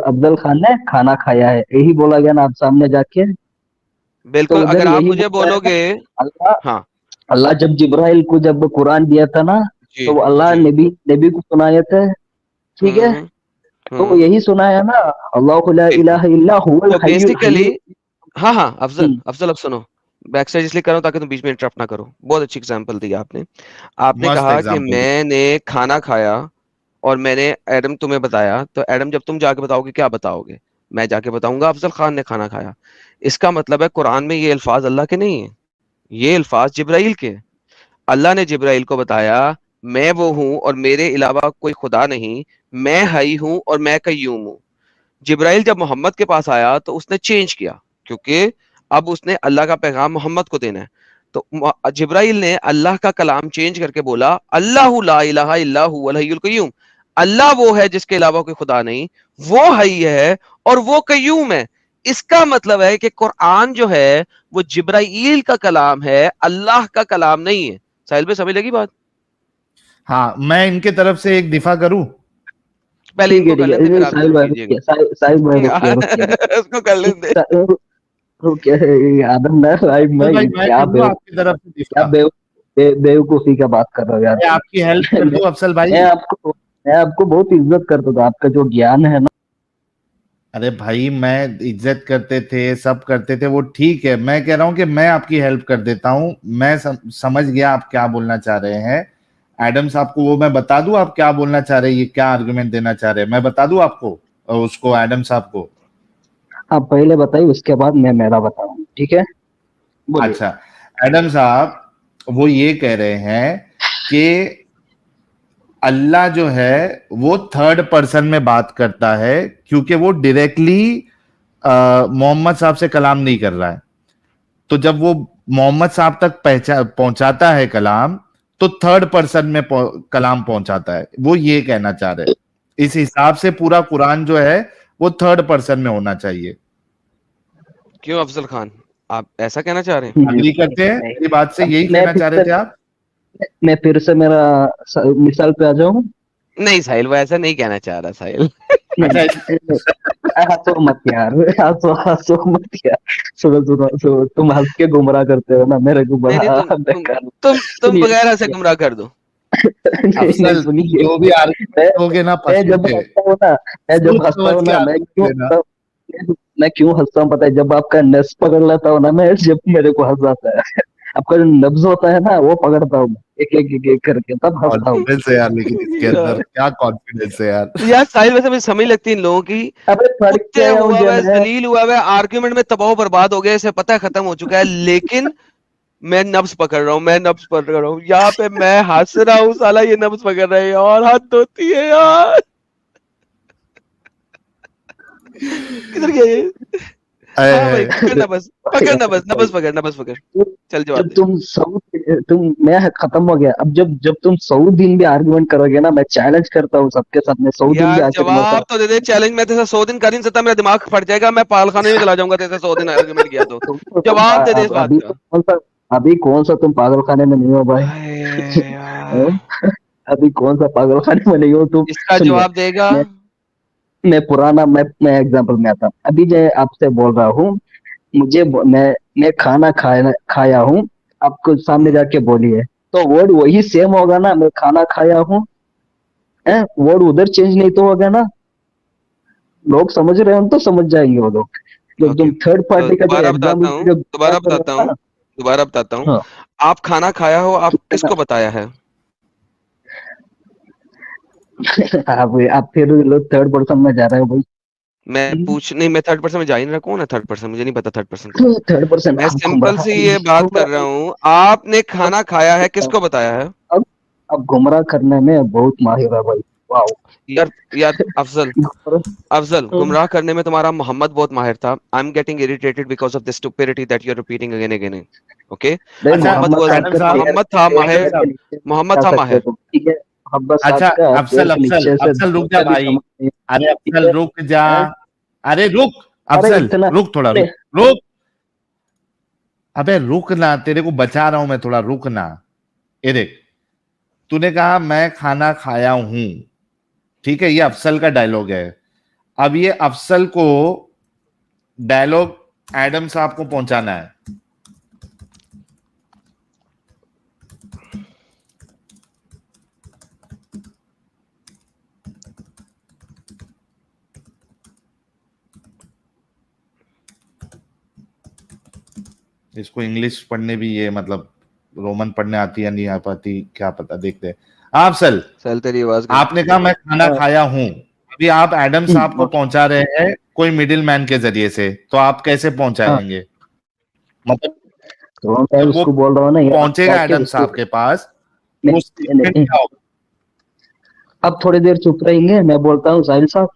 अफजल खान ने खाना खाया है, यही बोला गया ना आप सामने जाके? तो बिल्कुल, उधर अगर आप यही मुझे बोल रहा है बोलोगे। ना, अल्लाह, हाँ। अल्लाह जब जिब्राइल को जब कुरान दिया था ना, जी। तो वो अल्लाह जी। नबी नबी को सुनाए थे, ठीक है। हम्म। तो वो हम्म। यही सुनाया ना, अल्लाह ला बिल्कुल। इलाहा इल्ला हुवल तो हय्युल बेसिकली, हय्युल। हाँ हाँ, अफजल हम्म, अफजल अब सुनो, बैक स्टेज इसलिए कर रहा हूं ताकि तुम बीच में इंटरप्ट ना करो, बहुत अच्छी एग्जांपल दी आपने। आपने मस्त कहा कि एग्जाम्पल दी। मैंने खाना खाया और मैंने एडम तुम्हें बताया, तो एडम जब तुम जाके बताओगे क्या बताओगे? मैं जाके बताऊंगा अफजल खान ने खाना खाया। इसका मतलब है कुरान में ये अल्फाज अल्लाह के नहीं है, ये अल्फाज जिब्राइल के। अल्लाह ने जिब्राइल को बताया मैं वो हूं और मेरे अलावा कोई खुदा नहीं, मैं हई हूं और मैं कय्यूम हूं। जिब्राइल जब मोहम्मद के पास आया तो उसने चेंज किया, क्योंकि अब उसने अल्लाह का पैगाम मोहम्मद को देना है। तो जिब्राइल ने अल्लाह का कलाम चेंज करके बोला अल्लाह ला इलाहा इल्ला हुवल हय्युल कय्यूम, अल्लाह वो है जिसके अलावा कोई खुदा नहीं, वो हई है और वो कय्यूम है। इसका मतलब है कि कुरान जो है वो जिब्राइल का कलाम है, अल्लाह का कलाम नहीं है। साहिल भाई समझ लगी बात? हाँ, मैं इनके तरफ से एक दिफा करूं। पहले इनको कर ठीक लेते है, फिर आप साहिल जरूर भाई कीजिएगा। रुकिए, साहिल भाई रुकिए, यार रुकिए, उसको कर लेते। रुकिए, आदम ना भाई, तो मैं भाई मैं क्या कर दूं आपकी तरफ से क्या दिफा। बेवकूफी का बात कर रहे हो यार मैं तुम। आपकी हेल्प कर मैं दूं अफसल भाई। मैं आपको मैं आपको बहुत इज्जत करता था, आपका जो ज्ञान है ना। अरे भाई, मैं इज्जत करते थे, सब करते थे, वो ठीक है। मैं कह रहा हूं कि मैं आपकी हेल्प कर देता हूं। मैं समझ गया आप क्या बोलना चाह रहे हैं। एडम साहब को वो मैं बता दूं आप क्या बोलना चाह रहे हैं, ये क्या आर्गुमेंट देना चाह रहे हैं, मैं बता दूं आपको, उसको, एडम साहब को। आप पहले बताइए, उसके बाद मैं मेरा बताऊं, ठीक है? बोलिए। अच्छा, एडम साहब वो ये कह रहे हैं कि अल्लाह जो है वो थर्ड पर्सन में बात करता है, क्योंकि वो डायरेक्टली मोहम्मद साहब से कलाम नहीं कर रहा है। तो जब वो मोहम्मद साहब तक पहुंचाता है कलाम, तो थर्ड पर्सन में कलाम पहुंचाता है, वो ये कहना चाह रहे हैं। इस हिसाब से पूरा कुरान जो है वो थर्ड पर्सन में होना चाहिए। क्यों अफजल खान, आप ऐसा कहना चाह रहे हैं? अग्री करते हैं मेरी बात से, अब यही कहना चाह रहे थे आप? मैं फिर से मेरा मिसाल पे आ जाऊं। नहीं साहिल, वो ऐसा नहीं कहना चाह रहा साहिल। नहीं अच्छा। नहीं, हंसो मत यार, हंसो मत यार। सुनो सुनो सुनो, तुम हंस के गुमराह करते हो ना मेरे को, नहीं नहीं, बड़ा तुम बेकार। तुम सुनिए बगैर ऐसे गुमराह कर दो। नहीं नहीं, अफसल, तुम सुनिए। जो भी मैं आर्गुमेंट दोगे ना मैं जब फंसोगे। हंसता हूँ ना सोच समझ के आर्गुमेंट देना। मैं क्यों हंसता हूँ पता है? जब आपका नस पकड़ लेता हूँ ना मैं, जब मेरे को हंस आता है, आपका जो नब्ज होता है ना, वो पकड़ता हूँ मैं, एक करके, तब हंसता हूँ। कॉन्फिडेंस है यार, लेकिन इसके अंदर यार क्या कॉन्फिडेंस है यार। यार साहिल, वैसे मुझे समझ लगती है इन लोगों की, अबे पढ़ के कुत्ते आया हूँ हुआ जो है, मैं। जलील हुआ है, आर्ग्यूमेंट में तबाह बर्बाद हो गया, इसे पता है खत्म हो चुका है, लेकिन मैं नब्ज पकड़ रहा हूँ, मैं नब्ज पकड़ रहा हूँ, यहाँ पे मैं हंस रहा हूँ, साला ये नब्ज पकड़ रहा है और हाथ धोती है यार। किधर गया ये? हाँ भाई, पकड़ना बस, पकड़ना बस, नब्ज पकड़, नब्ज पकड़। चल जवाब जब दे। मैं खत्म हो गया। अब जब तुम 100 दिन भी आर्गुमेंट करोगे ना, मैं चैलेंज करता हूँ सबके साथ, मैं 100 दिन भी यार आज तक मरता जवाब तो दे दे, चैलेंज मैं तेरे से 100 दिन कर ही नहीं सकता, मेरा दिमाग फट जाएगा, मैं पागलखाने में चला जाऊंगा तेरे से 100 दिन आर्गुमेंट किया तो। जवाब दे दे इस बात का। अभी कौन सा तुम पागल खाने में नहीं हो भाई? हाय यार, अभी कौन सा पागल खाने में नहीं हो तुम? इसका सुनिए, जवाब देगा। मैं मैं एग्जांपल में आता हूँ। अभी मैं आपसे बोल रहा हूँ, मैं खाना खाया हूँ, आपको सामने जाके बोलिए, तो वर्ड वही सेम होगा ना, मैं खाना खाया हूँ, वर्ड उधर चेंज नहीं तो होगा ना? लोग समझ रहे हो तो समझ जाएंगे वो लोग। जब ओके, तुम थर्ड तो पार्टी का जो दोबारा एग्जाम्पल बताता हूँ, जो दोबारा कर रहे बताता था हूँ, ना। दोबारा बताता हूँ। हाँ, आप खाना खाया हो, आप ठीक है किसको बताया है? ना? आप फिर लोग थर्ड पर्सन में जा रहे हो भाई। मैं हम्म, पूछ नहीं, मैं थर्ड पर्सन में जा ही नहीं रहा। कौन है थर्ड पर्सन? मुझे नहीं पता थर्ड पर्सन कौन है। थर्ड पर्सन मैं आप सिंपल सी ये बात कर रहा हूँ, आपने खाना खाया है, किसको बताया है? अब अब गुमराह करने में बहुत माहिर है भाई। वाह। यार, यार अफजल, अफजल, गुमराह करने में तुम्हारा मोहम्मद बहुत माहिर था। I am getting irritated because of the stupidity that you are repeating again again. Okay, नहीं, अच्छा मोहम्मद मोहम्मद वाज, साहब एडम का साहब, मोहम्मद था एडम माहिर, पैर के साहब, नीचे से मोहम्मद जा था सकते हो माहिर। तुम, ठीक है? मोहम्मद साहब अच्छा का पैर अफसल, के अफसल, नीचे से अफसल रुक जा जूता भी भाई। समझ नहीं। अरे ठीक अफसल है? रुक जा। हैं? अरे रुक अरे अफसल, इतना रुक थोड़ा, रुक, रुक। अबे रुक ना, तेरे को बचा रहा हूं मैं, थोड़ा रुक ना। ये देख, तूने कहा मैं खाना खाया हूं, ठीक है, ये अफसल का डायलॉग है। अब ये अफसल को डायलॉग एडम साहब को पहुंचाना है। इसको इंग्लिश पढ़ने भी ये मतलब रोमन पढ़ने आती है नहीं आ पाती, क्या पता, देखते हैं। हाँ अफसल, चल तेरी आवाज गई। आपने कहा मैं खाना खाया हूं, अभी आप एडम साहब को ओके। पहुंचा रहे हैं कोई मिडिल मैन के जरिए से, तो आप कैसे हाँ, पहुंचाएंगे? मतलब तो मैं जब वो उसको बोल रहा हूँ ना, यहाँ पहुंचेगा जाके एडम उसको। साहब के पास, नहीं तो नहीं स्टेटमेंट नहीं, क्या होगा? अब थोड़ी देर चुप रहेंगे, मैं बोलता हूँ साहिल साहब।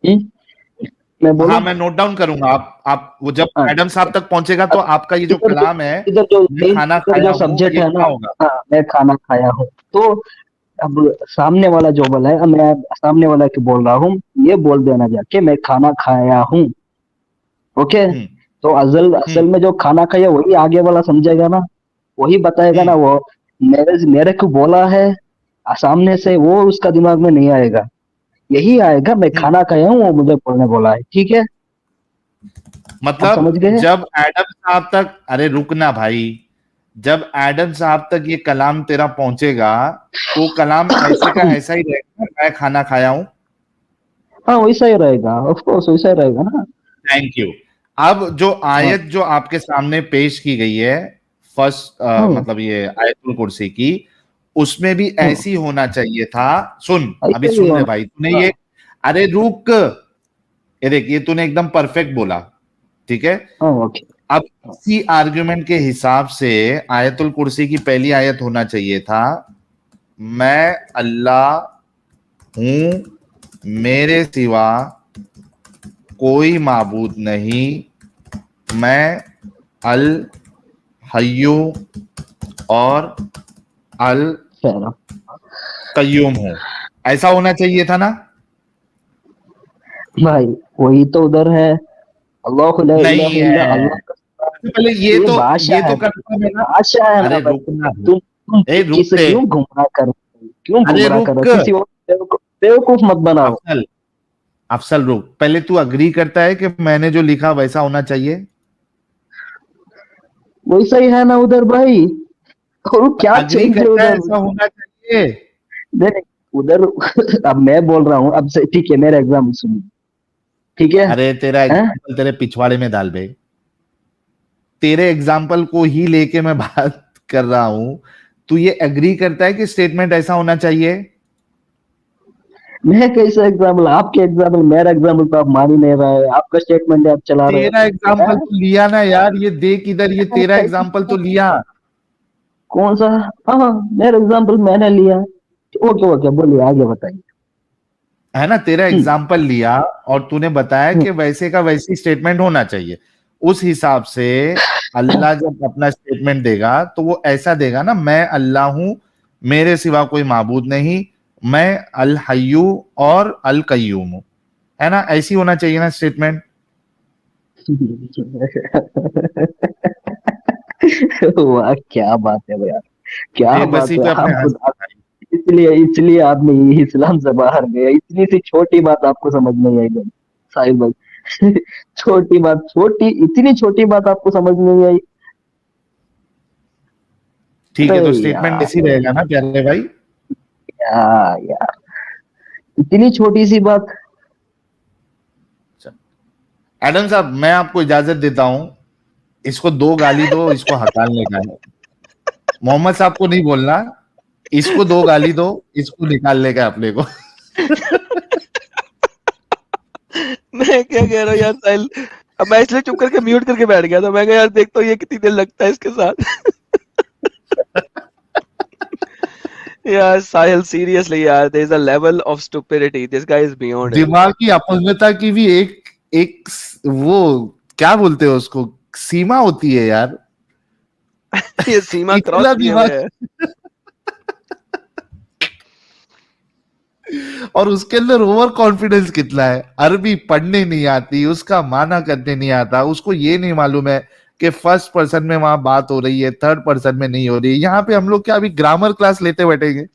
हम्म, मैं हाँ बोलूँ? मैं नोट डाउन करूंगा। आप वो जब हाँ, एडम साहब तक पहुंचेगा तो अब आपका ये जो इधर जो कलाम है, इधर जो मैं मेन खाना इधर खाया जो हूं, सब्जेक्ट ये है ना, क्या होगा? हाँ, मैं खाना खाया हूँ, तो अब सामने वाला जो बोला है, अब मैं सामने वाला की बोल रहा हूँ, ये बोल देना जाके मैं खाना खाया हूँ। ओके? हम्म, तो असल असल हम्म, में जो खाना खाया वही आगे वाला समझेगा ना, वही बताएगा ना हम्म, वो। मेरे को बोला है सामने से, वो उसका दिमाग में नहीं आएगा। यही आएगा मैं हम्म। खाना खाया हूँ, वो मुझे बोलने बोला है, ठीक है? आप समझ मतलब गए? जब एडम साहब तक, अरे रुकना भाई, जब एडम साहब तक ये कलाम तेरा पहुंचेगा, तो कलाम ऐसे का ऐसा ही रहेगा, मैं खाना खाया हूं। हाँ, वैसा ही रहेगा, ऑफ कोर्स वैसा ही रहेगा ना। Thank you. अब जो हाँ आयत जो आपके सामने पेश की गई है, फर्स्ट हाँ मतलब ये आयतुल कुर्सी की, उसमें भी हाँ, ऐसी होना चाहिए था। सुन, अभी ऐसा ही सुन ले होना। भाई, तूने हाँ ये, अरे रुक, ये देख, ये तूने एकदम परफेक्ट बोला, ठीक है। हाँ, ओके। अब इसी आर्गुमेंट के हिसाब से आयतुल कुर्सी की पहली आयत होना चाहिए था, मैं अल्लाह हूं, मेरे सिवा कोई माबूद नहीं, मैं अल हय्यू और अल चलो कय्यूम हूं। ऐसा होना चाहिए था ना? भाई, वही तो उधर है, अल्लाह ला नहीं इलाहा इल्ला है। अल्लाह का। सबसे पहले ये ये तो, भाषा ये है तो भाई, कंफर्म है ना? भाषा है ना अरे भाई। रुकना, तुम ए रुक किसे दे, क्यों गुमराह कर रहे हो? क्यों अरे गुमराह कर रहे हो? रुक, किसी और बेवकूफ मत बनाओ। अफसल, अफसल रुक, पहले तू अग्री करता है कि मैंने जो लिखा वैसा होना चाहिए? वैसा ही है ना उधर भाई, और क्या अग्री चेंज है करता है उधर? ऐसा होना चाहिए? नहीं, उधर अब मैं बोल रहा हूँ, अब से ठीक है, मेरा एग्जाम सुनिए, ठीक है? अरे तेरा हैं? एग्जाम्पल तेरे पिछवाड़े में डाल बे, तेरे एग्जाम्पल को ही लेके मैं बात कर रहा हूं। तू ये एग्री करता है कि स्टेटमेंट ऐसा होना चाहिए? मैं कैसा एग्जाम्पल, आपके एग्जाम्पल, मेरा एग्जाम्पल तो आप मान ही नहीं रहे, आपका स्टेटमेंट आप चला रहे तेरा एग्जाम्पल हैं। तो लिया ना यार, ये देख इधर, ये तेरा एग्जाम्पल तो लिया कौन सा? हाँ, मेरा एग्जाम्पल मैंने लिया। ओके ओके, बोलिए आगे बताइए। है ना, तेरा हम्म, एग्जाम्पल लिया और तूने बताया हम्म, कि वैसे का वैसी स्टेटमेंट होना चाहिए। उस हिसाब से अल्लाह जब अपना स्टेटमेंट देगा तो वो ऐसा देगा ना, मैं अल्लाह हूं, मेरे सिवा कोई माबूद नहीं, मैं अल हय्यू और अल कय्यूम हूं। है ना, ऐसी होना चाहिए ना स्टेटमेंट। वाह क्या बात है यार, क्या बात बेबसी है पे अपने आप हंस खुद। दिखाई। इसलिए इसलिए आपने ये इस्लाम से बाहर गए, इतनी सी छोटी बात आपको समझ नहीं आई भाई, साहिल भाई। छोटी बात, छोटी, इतनी छोटी बात आपको समझ नहीं आई। ठीक अरे है, तो स्टेटमेंट यार, ऐसी रहेगा ना प्यारे भाई। यार इतनी छोटी सी बात। एडम साहब, मैं आपको इजाजत देता हूं, इसको दो गाली दो, इसको हकालने का है। मोहम्मद साहब को नहीं बोलना, इसको दो गाली दो, इसको निकालने का है अपने को। मैं क्या कह रहा हूँ यार साहिल, अब मैं इसलिए चुप करके म्यूट करके बैठ गया था। मैं कहा यार देखता हूँ ये कितनी देर लगता है इसके साथ। यार साहिल सीरियसली यार, there is a level of stupidity, this guy is beyond him. दिमाग की अपंगता की भी एक एक वो क्या बोलते हैं उसको, सीमा होती है यार। ये सीमा क्रॉस इतना किए हुए दिमाग, है। और उसके अंदर ओवर कॉन्फिडेंस कितना है। अरबी पढ़ने नहीं आती, उसका माना करने नहीं आता, उसको ये नहीं मालूम है कि फर्स्ट पर्सन में वहां बात हो रही है, थर्ड पर्सन में नहीं हो रही है। यहाँ पे हम लोग क्या अभी ग्रामर क्लास लेते बैठेंगे?